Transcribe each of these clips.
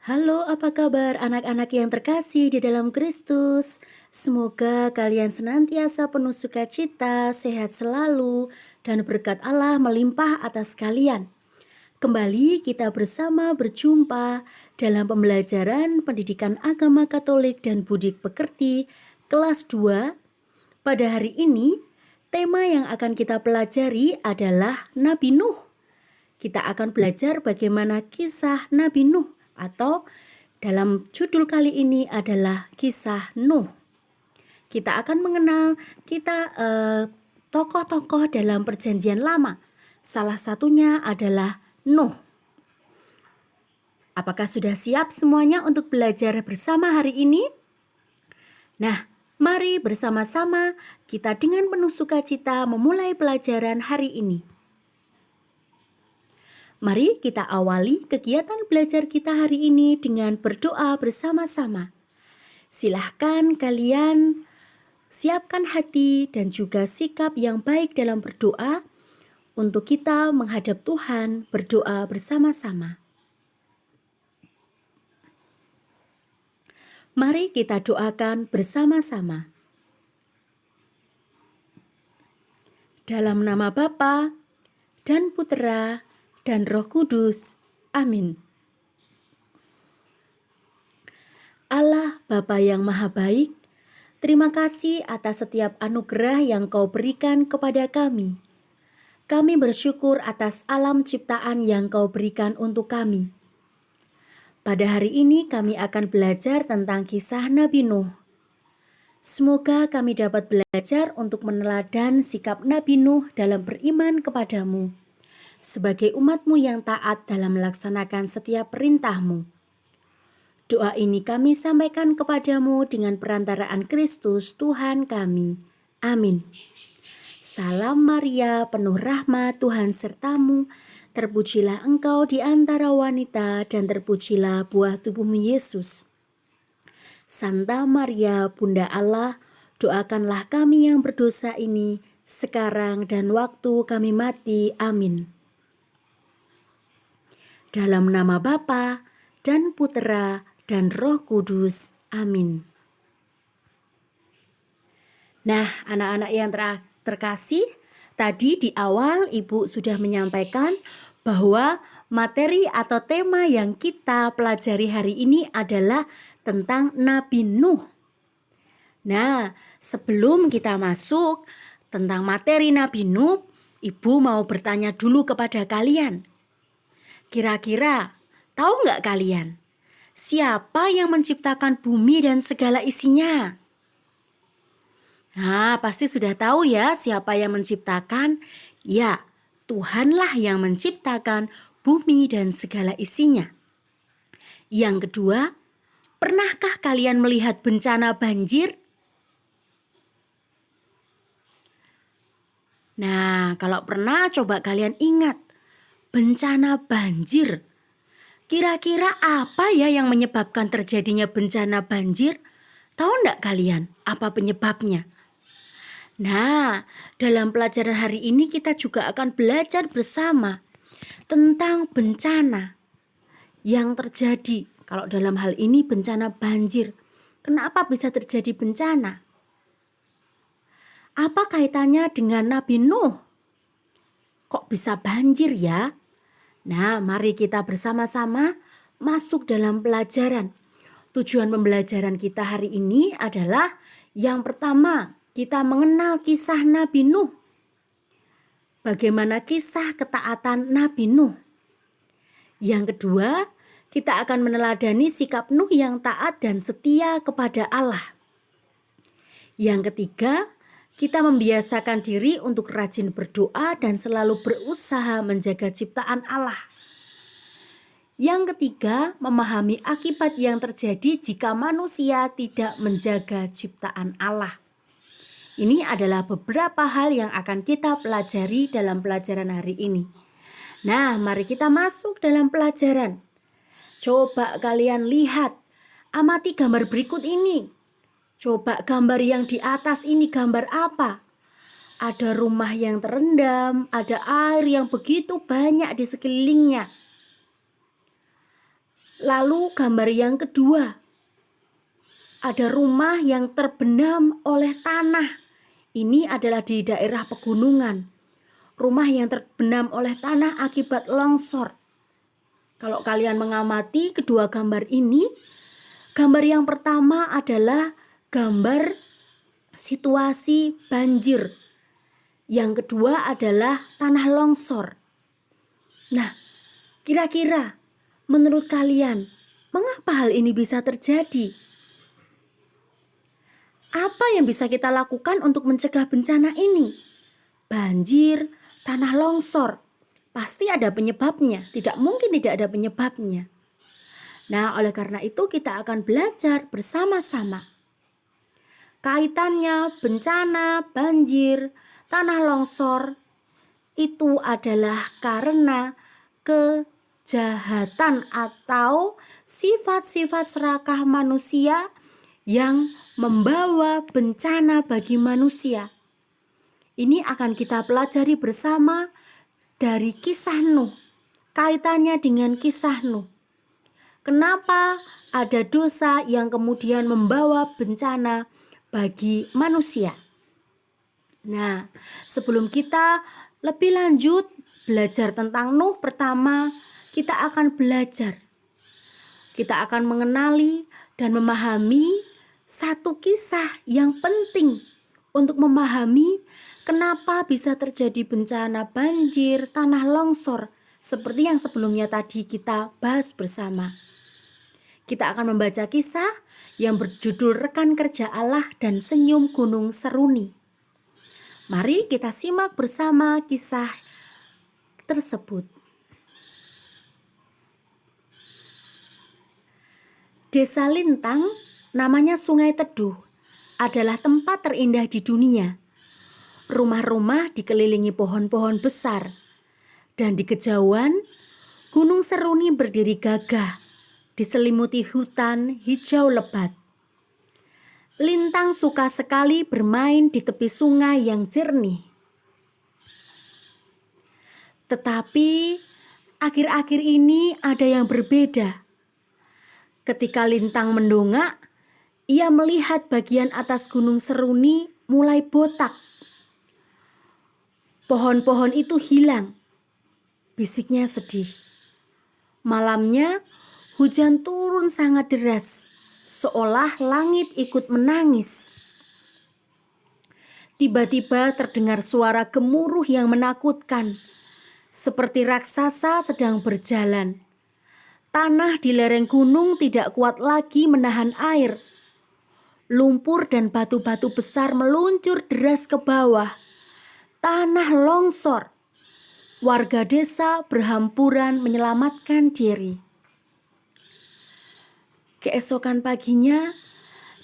Halo, apa kabar anak-anak yang terkasih di dalam Kristus? Semoga kalian senantiasa penuh sukacita, sehat selalu, dan berkat Allah melimpah atas kalian. Kembali kita bersama berjumpa dalam pembelajaran Pendidikan Agama Katolik dan Budi Pekerti kelas 2. Pada hari ini, tema yang akan kita pelajari adalah Nabi Nuh. Kita akan belajar bagaimana kisah Nabi Nuh atau dalam judul kali ini adalah kisah Nuh. Kita akan mengenal tokoh-tokoh dalam Perjanjian Lama. Salah satunya adalah Nuh. Apakah sudah siap semuanya untuk belajar bersama hari ini? Nah, mari bersama-sama kita dengan penuh sukacita memulai pelajaran hari ini. Mari kita awali kegiatan belajar kita hari ini dengan berdoa bersama-sama. Silahkan kalian siapkan hati dan juga sikap yang baik dalam berdoa untuk kita menghadap Tuhan, berdoa bersama-sama. Mari kita doakan bersama-sama. Dalam nama Bapa dan Putera dan Roh Kudus. Amin. Allah Bapa yang Maha Baik, terima kasih atas setiap anugerah yang Kau berikan kepada kami. Kami bersyukur atas alam ciptaan yang Kau berikan untuk kami. Pada hari ini kami akan belajar tentang kisah Nabi Nuh. Semoga kami dapat belajar untuk meneladan sikap Nabi Nuh dalam beriman kepadamu, sebagai umat-Mu yang taat dalam melaksanakan setiap perintah-Mu. Doa ini kami sampaikan kepadamu dengan perantaraan Kristus Tuhan kami. Amin. Salam Maria, penuh rahmat, Tuhan sertamu. Terpujilah engkau di antara wanita dan terpujilah buah tubuhmu Yesus. Santa Maria, Bunda Allah, doakanlah kami yang berdosa ini sekarang dan waktu kami mati. Amin. Dalam nama Bapa dan Putera dan Roh Kudus. Amin. Nah, anak-anak yang terkasih, tadi di awal Ibu sudah menyampaikan bahwa materi atau tema yang kita pelajari hari ini adalah tentang Nabi Nuh. Nah, sebelum kita masuk tentang materi Nabi Nuh, Ibu mau bertanya dulu kepada kalian. Kira-kira tahu nggak kalian, siapa yang menciptakan bumi dan segala isinya? Nah, pasti sudah tahu ya siapa yang menciptakan. Ya, Tuhanlah yang menciptakan bumi dan segala isinya. Yang kedua, pernahkah kalian melihat bencana banjir? Nah, kalau pernah coba kalian ingat, bencana banjir. Kira-kira apa ya yang menyebabkan terjadinya bencana banjir? Tahu enggak kalian apa penyebabnya? Nah, dalam pelajaran hari ini kita juga akan belajar bersama tentang bencana yang terjadi. Kalau dalam hal ini bencana banjir. Kenapa bisa terjadi bencana? Apa kaitannya dengan Nabi Nuh? Kok bisa banjir ya? Nah, mari kita bersama-sama masuk dalam pelajaran. Tujuan pembelajaran kita hari ini adalah yang pertama, kita mengenal kisah Nabi Nuh. Bagaimana kisah ketaatan Nabi Nuh. Yang kedua, kita akan meneladani sikap Nuh yang taat dan setia kepada Allah. Yang ketiga, kita membiasakan diri untuk rajin berdoa dan selalu berusaha menjaga ciptaan Allah. Yang ketiga, memahami akibat yang terjadi jika manusia tidak menjaga ciptaan Allah. Ini adalah beberapa hal yang akan kita pelajari dalam pelajaran hari ini. Nah, mari kita masuk dalam pelajaran. Coba kalian lihat, amati gambar berikut ini. Coba gambar yang di atas ini gambar apa? Ada rumah yang terendam, ada air yang begitu banyak di sekelilingnya. Lalu gambar yang kedua, ada rumah yang terbenam oleh tanah. Ini adalah di daerah pegunungan. Rumah yang terbenam oleh tanah akibat longsor. Kalau kalian mengamati kedua gambar ini, gambar yang pertama adalah gambar situasi banjir. Yang kedua adalah tanah longsor. Nah, kira-kira menurut kalian, mengapa hal ini bisa terjadi? Apa yang bisa kita lakukan untuk mencegah bencana ini? Banjir, tanah longsor, pasti ada penyebabnya. Tidak mungkin tidak ada penyebabnya. Nah, oleh karena itu kita akan belajar bersama-sama. Kaitannya bencana, banjir, tanah longsor itu adalah karena kejahatan atau sifat-sifat serakah manusia yang membawa bencana bagi manusia. Ini akan kita pelajari bersama dari kisah Nuh. Kaitannya dengan kisah Nuh. Kenapa ada dosa yang kemudian membawa bencana bagi manusia? Nah, sebelum kita lebih lanjut belajar tentang Nuh, pertama kita akan belajar. Kita akan mengenali dan memahami satu kisah yang penting untuk memahami kenapa bisa terjadi bencana banjir, tanah longsor, seperti yang sebelumnya tadi kita bahas bersama. Kita akan membaca kisah yang berjudul Rekan Kerja Allah dan Senyum Gunung Seruni. Mari kita simak bersama kisah tersebut. Desa Lintang, namanya Sungai Teduh, adalah tempat terindah di dunia. Rumah-rumah dikelilingi pohon-pohon besar, dan di kejauhan Gunung Seruni berdiri gagah, diselimuti hutan hijau lebat. Lintang suka sekali bermain di tepi sungai yang jernih. Tetapi akhir-akhir ini ada yang berbeda. Ketika Lintang mendongak, ia melihat bagian atas Gunung Seruni mulai botak. Pohon-pohon itu hilang. Bisiknya sedih. Malamnya hujan turun sangat deras, seolah langit ikut menangis. Tiba-tiba terdengar suara gemuruh yang menakutkan, seperti raksasa sedang berjalan. Tanah di lereng gunung tidak kuat lagi menahan air. Lumpur dan batu-batu besar meluncur deras ke bawah. Tanah longsor. Warga desa berhamburan menyelamatkan diri. Keesokan paginya,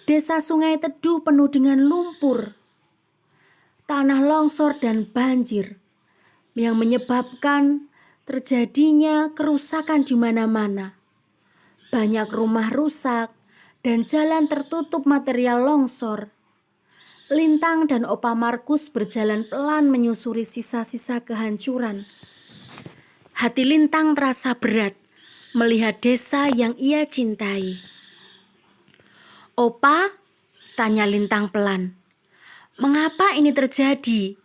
desa Sungai Teduh penuh dengan lumpur, tanah longsor dan banjir yang menyebabkan terjadinya kerusakan di mana-mana. Banyak rumah rusak dan jalan tertutup material longsor. Lintang dan Opa Markus berjalan pelan menyusuri sisa-sisa kehancuran. Hati Lintang terasa berat melihat desa yang ia cintai. "Opa," tanya Lintang pelan, "mengapa ini terjadi?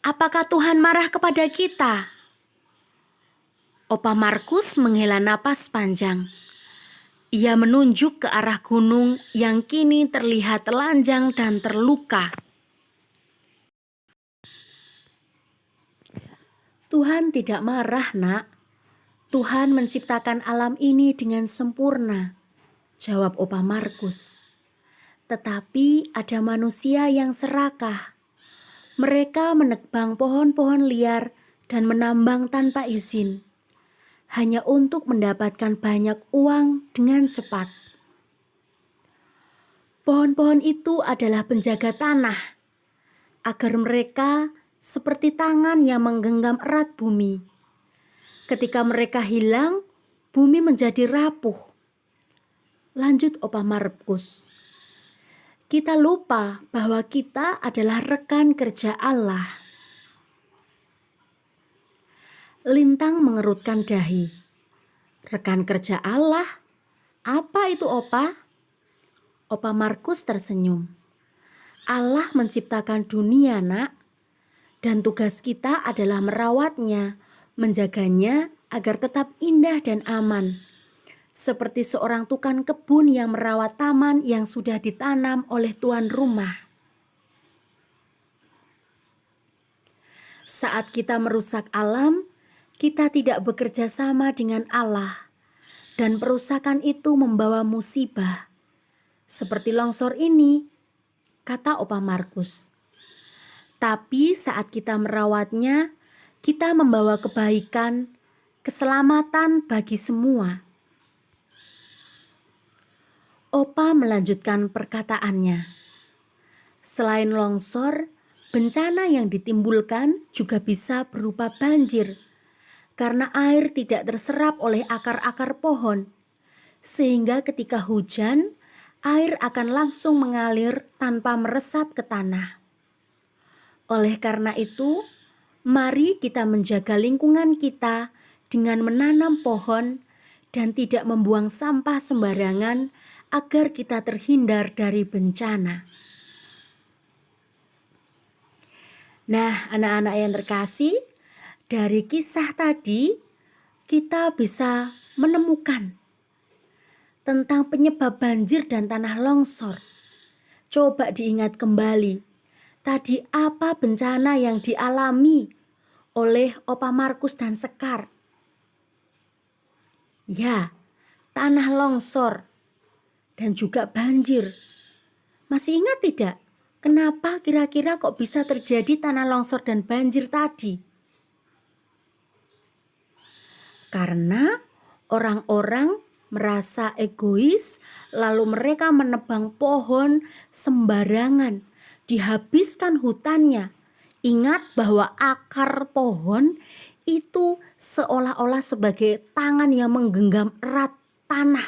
Apakah Tuhan marah kepada kita?" Opa Markus menghela napas panjang. Ia menunjuk ke arah gunung yang kini terlihat telanjang dan terluka. "Tuhan tidak marah, Nak. Tuhan menciptakan alam ini dengan sempurna," jawab Opa Markus. "Tetapi ada manusia yang serakah. Mereka menebang pohon-pohon liar dan menambang tanpa izin, hanya untuk mendapatkan banyak uang dengan cepat. Pohon-pohon itu adalah penjaga tanah, agar mereka seperti tangan yang menggenggam erat bumi. Ketika mereka hilang, bumi menjadi rapuh." Lanjut Opa Markus. "Kita lupa bahwa kita adalah rekan kerja Allah." Lintang mengerutkan dahi. Rekan kerja Allah? Apa itu Opa? Opa Markus tersenyum. Allah menciptakan dunia, Nak. Dan tugas kita adalah merawatnya, menjaganya agar tetap indah dan aman. Seperti seorang tukang kebun yang merawat taman yang sudah ditanam oleh tuan rumah. Saat kita merusak alam, kita tidak bekerja sama dengan Allah. Dan perusakan itu membawa musibah. Seperti longsor ini, kata Opa Markus. Tapi saat kita merawatnya, kita membawa kebaikan, keselamatan bagi semua. Opa melanjutkan perkataannya. Selain longsor, bencana yang ditimbulkan juga bisa berupa banjir, karena air tidak terserap oleh akar-akar pohon, sehingga ketika hujan, air akan langsung mengalir tanpa meresap ke tanah. Oleh karena itu, mari kita menjaga lingkungan kita dengan menanam pohon dan tidak membuang sampah sembarangan agar kita terhindar dari bencana. Nah, anak-anak yang terkasih, dari kisah tadi kita bisa menemukan tentang penyebab banjir dan tanah longsor. Coba diingat kembali, tadi apa bencana yang dialami oleh Opa Markus dan Sekar? Ya, tanah longsor dan juga banjir. Masih ingat tidak? Kenapa kira-kira kok bisa terjadi tanah longsor dan banjir tadi? Karena orang-orang merasa egois, lalu mereka menebang pohon sembarangan, dihabiskan hutannya. Ingat bahwa akar pohon itu seolah-olah sebagai tangan yang menggenggam erat tanah.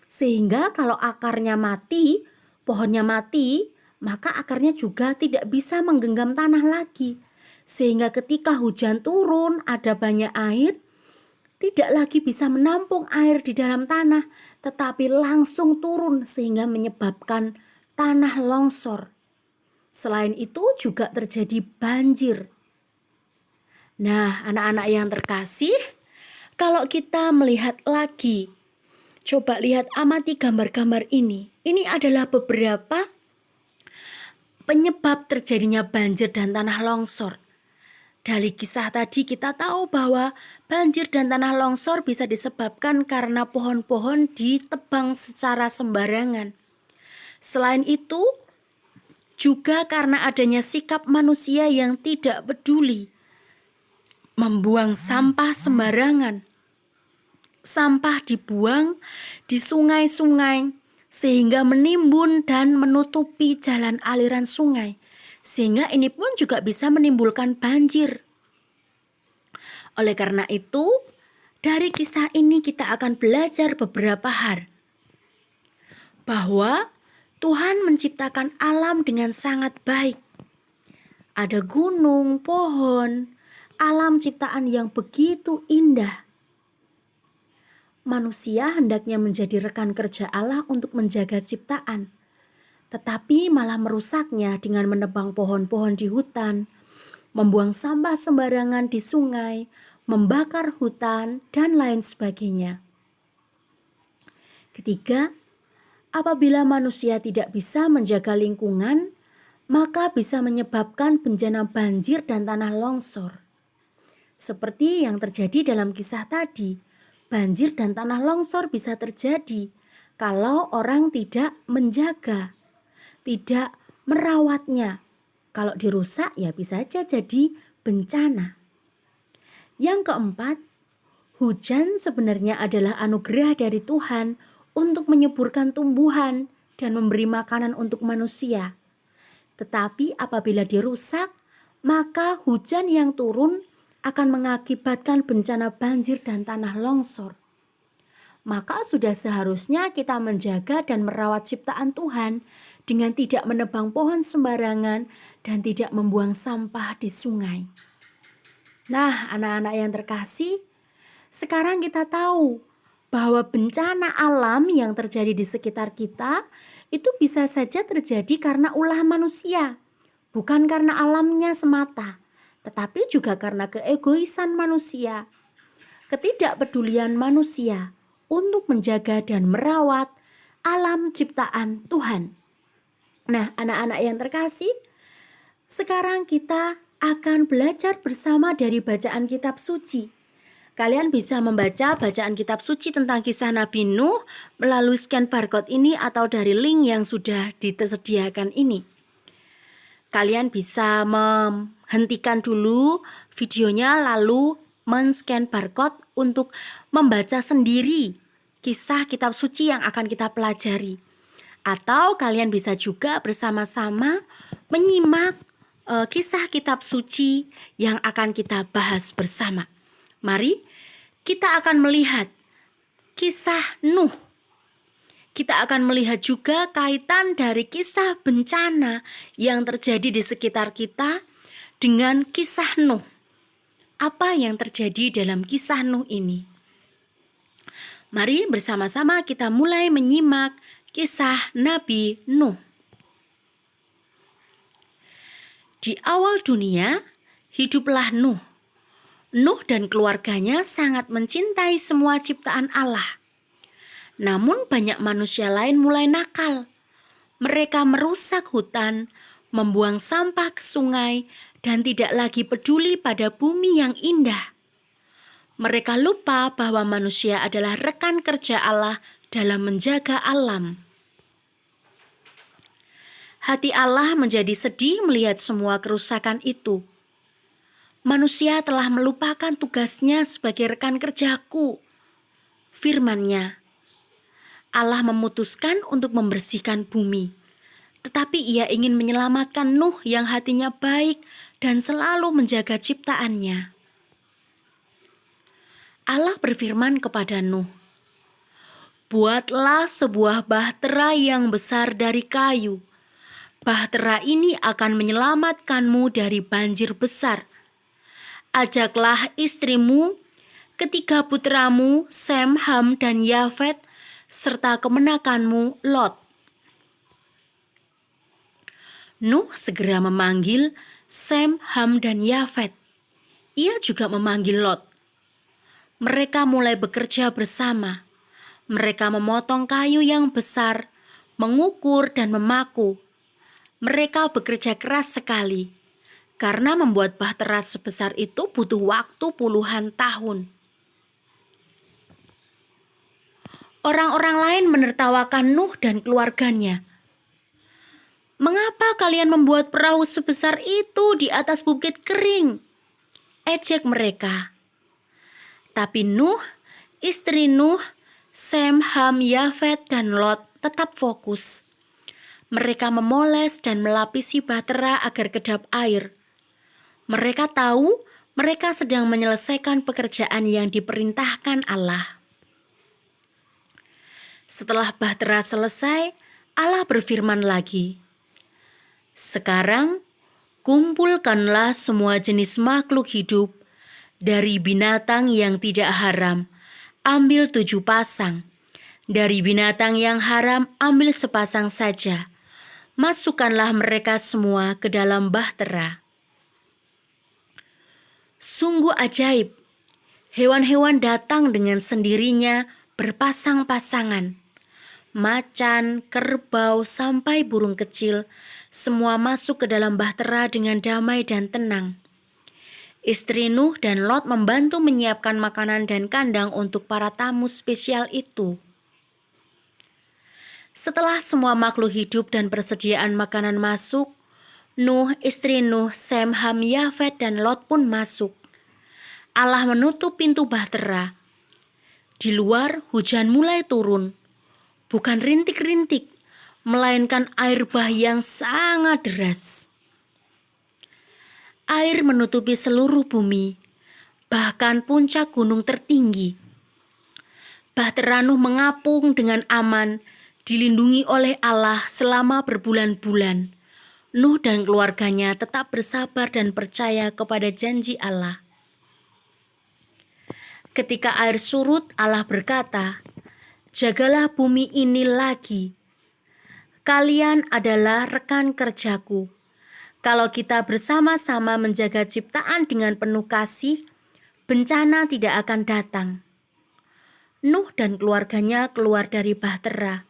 Sehingga kalau akarnya mati, pohonnya mati, maka akarnya juga tidak bisa menggenggam tanah lagi. Sehingga ketika hujan turun, ada banyak air, tidak lagi bisa menampung air di dalam tanah, tetapi langsung turun sehingga menyebabkan tanah longsor. Selain itu juga terjadi banjir. Nah, anak-anak yang terkasih, kalau kita melihat lagi, coba lihat, amati gambar-gambar ini. Ini adalah beberapa penyebab terjadinya banjir dan tanah longsor. Dari kisah tadi kita tahu bahwa banjir dan tanah longsor bisa disebabkan karena pohon-pohon ditebang secara sembarangan. Selain itu, juga karena adanya sikap manusia yang tidak peduli, membuang sampah sembarangan. Sampah dibuang di sungai-sungai sehingga menimbun dan menutupi jalan aliran sungai. Sehingga ini pun juga bisa menimbulkan banjir. Oleh karena itu, dari kisah ini kita akan belajar beberapa hal. Bahwa Tuhan menciptakan alam dengan sangat baik. Ada gunung, pohon, alam ciptaan yang begitu indah. Manusia hendaknya menjadi rekan kerja Allah untuk menjaga ciptaan, tetapi malah merusaknya dengan menebang pohon-pohon di hutan, membuang sampah sembarangan di sungai, membakar hutan, dan lain sebagainya. Ketiga, apabila manusia tidak bisa menjaga lingkungan, maka bisa menyebabkan bencana banjir dan tanah longsor. Seperti yang terjadi dalam kisah tadi, banjir dan tanah longsor bisa terjadi kalau orang tidak menjaga, tidak merawatnya. Kalau dirusak ya bisa saja jadi bencana. Yang keempat, hujan sebenarnya adalah anugerah dari Tuhan untuk menyuburkan tumbuhan dan memberi makanan untuk manusia. Tetapi apabila dirusak, maka hujan yang turun akan mengakibatkan bencana banjir dan tanah longsor. Maka sudah seharusnya kita menjaga dan merawat ciptaan Tuhan dengan tidak menebang pohon sembarangan dan tidak membuang sampah di sungai. Nah, anak-anak yang terkasih, sekarang kita tahu bahwa bencana alam yang terjadi di sekitar kita itu bisa saja terjadi karena ulah manusia, bukan karena alamnya semata, tetapi juga karena keegoisan manusia, ketidakpedulian manusia untuk menjaga dan merawat alam ciptaan Tuhan. Nah, anak-anak yang terkasih, sekarang kita akan belajar bersama dari bacaan kitab suci. Kalian bisa membaca bacaan kitab suci tentang kisah Nabi Nuh melalui scan barcode ini atau dari link yang sudah disediakan ini. Kalian bisa menghentikan dulu videonya lalu men-scan barcode untuk membaca sendiri kisah kitab suci yang akan kita pelajari. Atau kalian bisa juga bersama-sama menyimak kisah kitab suci yang akan kita bahas bersama. Mari kita akan melihat kisah Nuh. Kita akan melihat juga kaitan dari kisah bencana yang terjadi di sekitar kita dengan kisah Nuh. Apa yang terjadi dalam kisah Nuh ini? Mari bersama-sama kita mulai menyimak kisah Nabi Nuh. Di awal dunia, hiduplah Nuh. Nuh dan keluarganya sangat mencintai semua ciptaan Allah. Namun banyak manusia lain mulai nakal. Mereka merusak hutan, membuang sampah ke sungai, dan tidak lagi peduli pada bumi yang indah. Mereka lupa bahwa manusia adalah rekan kerja Allah dalam menjaga alam. Hati Allah menjadi sedih melihat semua kerusakan itu. Manusia telah melupakan tugasnya sebagai rekan kerjaku. Firman-Nya, Allah memutuskan untuk membersihkan bumi. Tetapi Ia ingin menyelamatkan Nuh yang hatinya baik dan selalu menjaga ciptaannya. Allah berfirman kepada Nuh, "Buatlah sebuah bahtera yang besar dari kayu. Bahtera ini akan menyelamatkanmu dari banjir besar. Ajaklah istrimu, ketiga putramu, Sem, Ham, dan Yafet, serta kemenakanmu, Lot." Nuh segera memanggil Sem, Ham, dan Yafet. Ia juga memanggil Lot. Mereka mulai bekerja bersama. Mereka memotong kayu yang besar, mengukur dan memaku. Mereka bekerja keras sekali. Karena membuat bahtera sebesar itu butuh waktu puluhan tahun. Orang-orang lain menertawakan Nuh dan keluarganya. "Mengapa kalian membuat perahu sebesar itu di atas bukit kering?" ejek mereka. Tapi Nuh, istri Nuh, Sem, Ham, Yafet, dan Lot tetap fokus. Mereka memoles dan melapisi bahtera agar kedap air. Mereka tahu mereka sedang menyelesaikan pekerjaan yang diperintahkan Allah. Setelah bahtera selesai, Allah berfirman lagi, "Sekarang kumpulkanlah semua jenis makhluk hidup dari binatang yang tidak haram, ambil 7 pasang. Dari binatang yang haram, ambil sepasang saja. Masukkanlah mereka semua ke dalam bahtera." Sungguh ajaib, hewan-hewan datang dengan sendirinya berpasang-pasangan. Macan, kerbau, sampai burung kecil, semua masuk ke dalam bahtera dengan damai dan tenang. Istri Nuh dan Lot membantu menyiapkan makanan dan kandang untuk para tamu spesial itu. Setelah semua makhluk hidup dan persediaan makanan masuk, Nuh, istri Nuh, Sem, Ham, Yafet, dan Lot pun masuk. Allah menutup pintu bahtera. Di luar hujan mulai turun. Bukan rintik-rintik, melainkan air bah yang sangat deras. Air menutupi seluruh bumi, bahkan puncak gunung tertinggi. Bahtera Nuh mengapung dengan aman, dilindungi oleh Allah selama berbulan-bulan. Nuh dan keluarganya tetap bersabar dan percaya kepada janji Allah. Ketika air surut, Allah berkata, "Jagalah bumi ini lagi. Kalian adalah rekan kerjaku." Kalau kita bersama-sama menjaga ciptaan dengan penuh kasih, bencana tidak akan datang. Nuh dan keluarganya keluar dari bahtera.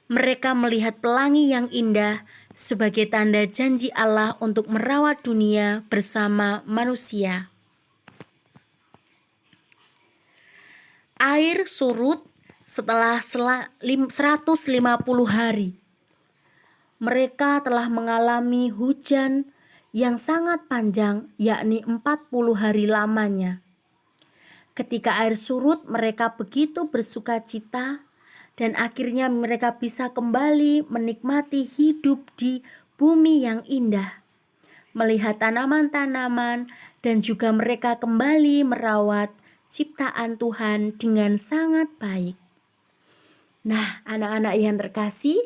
Mereka melihat pelangi yang indah sebagai tanda janji Allah untuk merawat dunia bersama manusia. Air surut setelah 150 hari. Mereka telah mengalami hujan yang sangat panjang, yakni 40 hari lamanya. Ketika air surut, mereka begitu bersuka cita dan akhirnya mereka bisa kembali menikmati hidup di bumi yang indah, melihat tanaman-tanaman, dan juga mereka kembali merawat ciptaan Tuhan dengan sangat baik. Nah, anak-anak yang terkasih,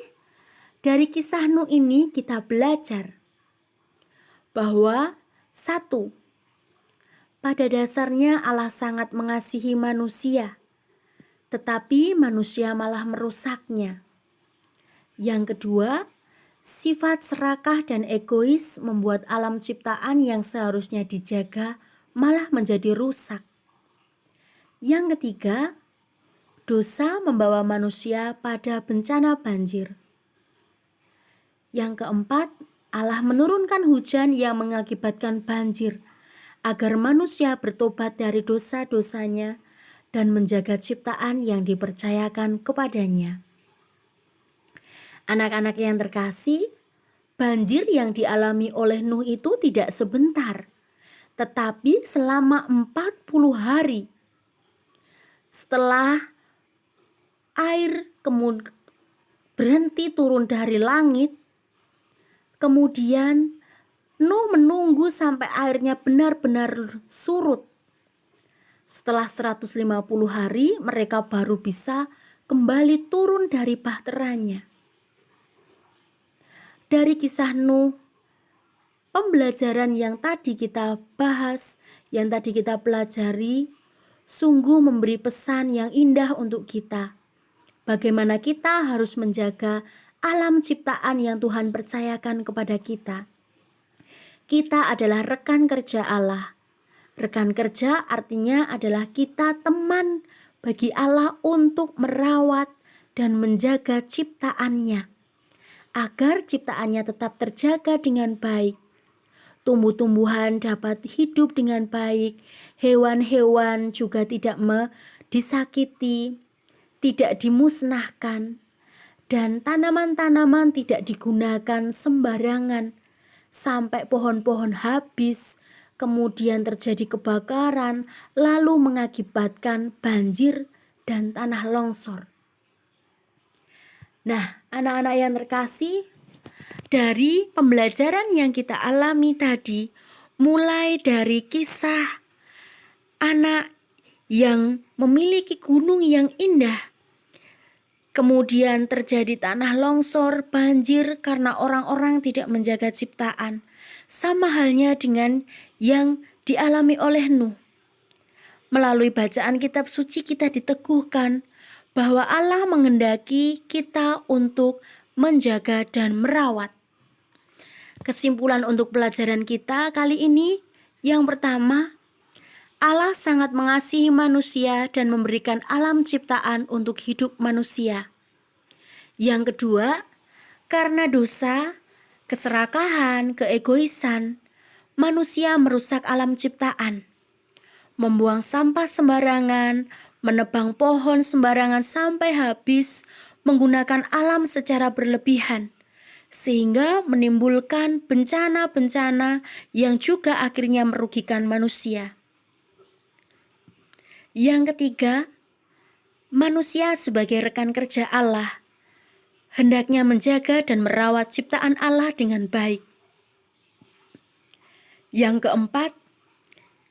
dari kisah Nuh ini kita belajar bahwa satu, pada dasarnya Allah sangat mengasihi manusia, tetapi manusia malah merusaknya. Yang kedua, sifat serakah dan egois membuat alam ciptaan yang seharusnya dijaga malah menjadi rusak. Yang ketiga, dosa membawa manusia pada bencana banjir. Yang keempat, Allah menurunkan hujan yang mengakibatkan banjir agar manusia bertobat dari dosa-dosanya dan menjaga ciptaan yang dipercayakan kepadanya. Anak-anak yang terkasih, banjir yang dialami oleh Nuh itu tidak sebentar, tetapi selama 40 hari. Setelah air berhenti turun dari langit, kemudian Nuh menunggu sampai airnya benar-benar surut. Setelah 150 hari, mereka baru bisa kembali turun dari bahteranya. Dari kisah Nuh, pembelajaran yang tadi kita bahas, yang tadi kita pelajari, sungguh memberi pesan yang indah untuk kita. Bagaimana kita harus menjaga alam ciptaan yang Tuhan percayakan kepada kita. Kita adalah rekan kerja Allah. Rekan kerja artinya adalah kita teman bagi Allah untuk merawat dan menjaga ciptaannya, agar ciptaannya tetap terjaga dengan baik. Tumbuh-tumbuhan dapat hidup dengan baik, hewan-hewan juga tidak disakiti, tidak dimusnahkan, dan tanaman-tanaman tidak digunakan sembarangan, sampai pohon-pohon habis, kemudian terjadi kebakaran, lalu mengakibatkan banjir dan tanah longsor. Nah, anak-anak yang terkasih, dari pembelajaran yang kita alami tadi, mulai dari kisah anak yang memiliki gunung yang indah, kemudian terjadi tanah longsor, banjir karena orang-orang tidak menjaga ciptaan. Sama halnya dengan yang dialami oleh Nuh. Melalui bacaan kitab suci kita diteguhkan bahwa Allah menghendaki kita untuk menjaga dan merawat. Kesimpulan untuk pelajaran kita kali ini, yang pertama, Allah sangat mengasihi manusia dan memberikan alam ciptaan untuk hidup manusia. Yang kedua, karena dosa, keserakahan, keegoisan, manusia merusak alam ciptaan, membuang sampah sembarangan, menebang pohon sembarangan sampai habis, menggunakan alam secara berlebihan, sehingga menimbulkan bencana-bencana yang juga akhirnya merugikan manusia. Yang ketiga, manusia sebagai rekan kerja Allah hendaknya menjaga dan merawat ciptaan Allah dengan baik. Yang keempat,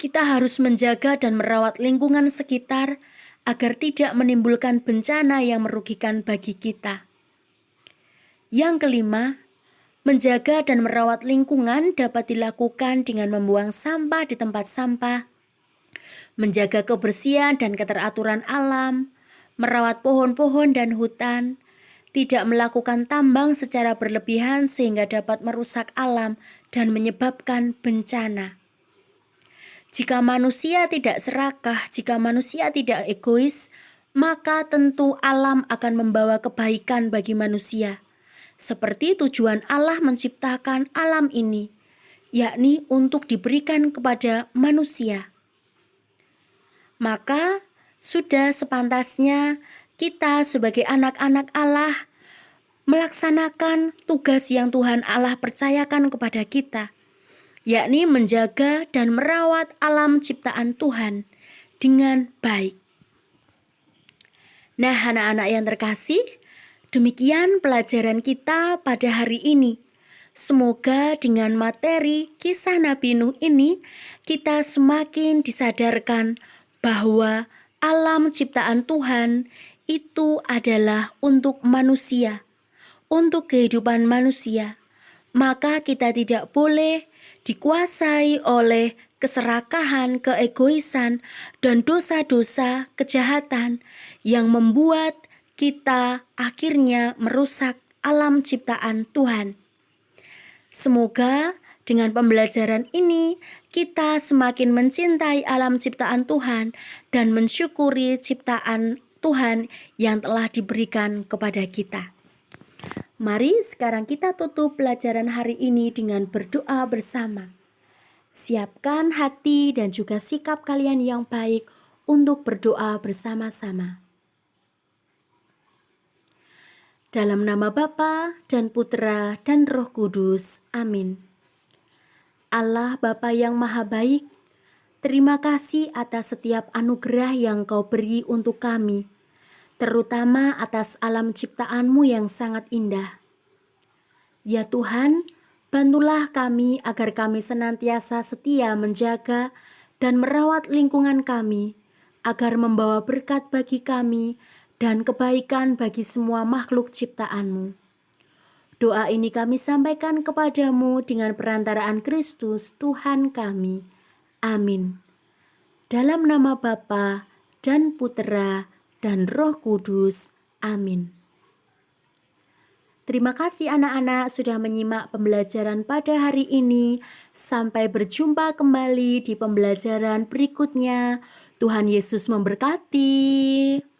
kita harus menjaga dan merawat lingkungan sekitar agar tidak menimbulkan bencana yang merugikan bagi kita. Yang kelima, menjaga dan merawat lingkungan dapat dilakukan dengan membuang sampah di tempat sampah, menjaga kebersihan dan keteraturan alam, merawat pohon-pohon dan hutan, tidak melakukan tambang secara berlebihan sehingga dapat merusak alam dan menyebabkan bencana. Jika manusia tidak serakah, jika manusia tidak egois, maka tentu alam akan membawa kebaikan bagi manusia. Seperti tujuan Allah menciptakan alam ini, yakni untuk diberikan kepada manusia. Maka sudah sepantasnya kita sebagai anak-anak Allah melaksanakan tugas yang Tuhan Allah percayakan kepada kita, yakni menjaga dan merawat alam ciptaan Tuhan dengan baik. Nah, anak-anak yang terkasih, demikian pelajaran kita pada hari ini. Semoga dengan materi kisah Nabi Nuh ini kita semakin disadarkan bahwa alam ciptaan Tuhan itu adalah untuk manusia, untuk kehidupan manusia. Maka kita tidak boleh dikuasai oleh keserakahan, keegoisan, dan dosa-dosa kejahatan yang membuat kita akhirnya merusak alam ciptaan Tuhan. Semoga dengan pembelajaran ini kita semakin mencintai alam ciptaan Tuhan dan mensyukuri ciptaan Tuhan yang telah diberikan kepada kita. Mari sekarang kita tutup pelajaran hari ini dengan berdoa bersama. Siapkan hati dan juga sikap kalian yang baik untuk berdoa bersama-sama. Dalam nama Bapa dan Putra dan Roh Kudus. Amin. Allah Bapa yang Maha Baik, terima kasih atas setiap anugerah yang Kau beri untuk kami, terutama atas alam ciptaan-Mu yang sangat indah. Ya Tuhan, bantulah kami agar kami senantiasa setia menjaga dan merawat lingkungan kami, agar membawa berkat bagi kami dan kebaikan bagi semua makhluk ciptaan-Mu. Doa ini kami sampaikan kepadamu dengan perantaraan Kristus Tuhan kami. Amin. Dalam nama Bapa dan Putra dan Roh Kudus. Amin. Terima kasih anak-anak sudah menyimak pembelajaran pada hari ini. Sampai berjumpa kembali di pembelajaran berikutnya. Tuhan Yesus memberkati.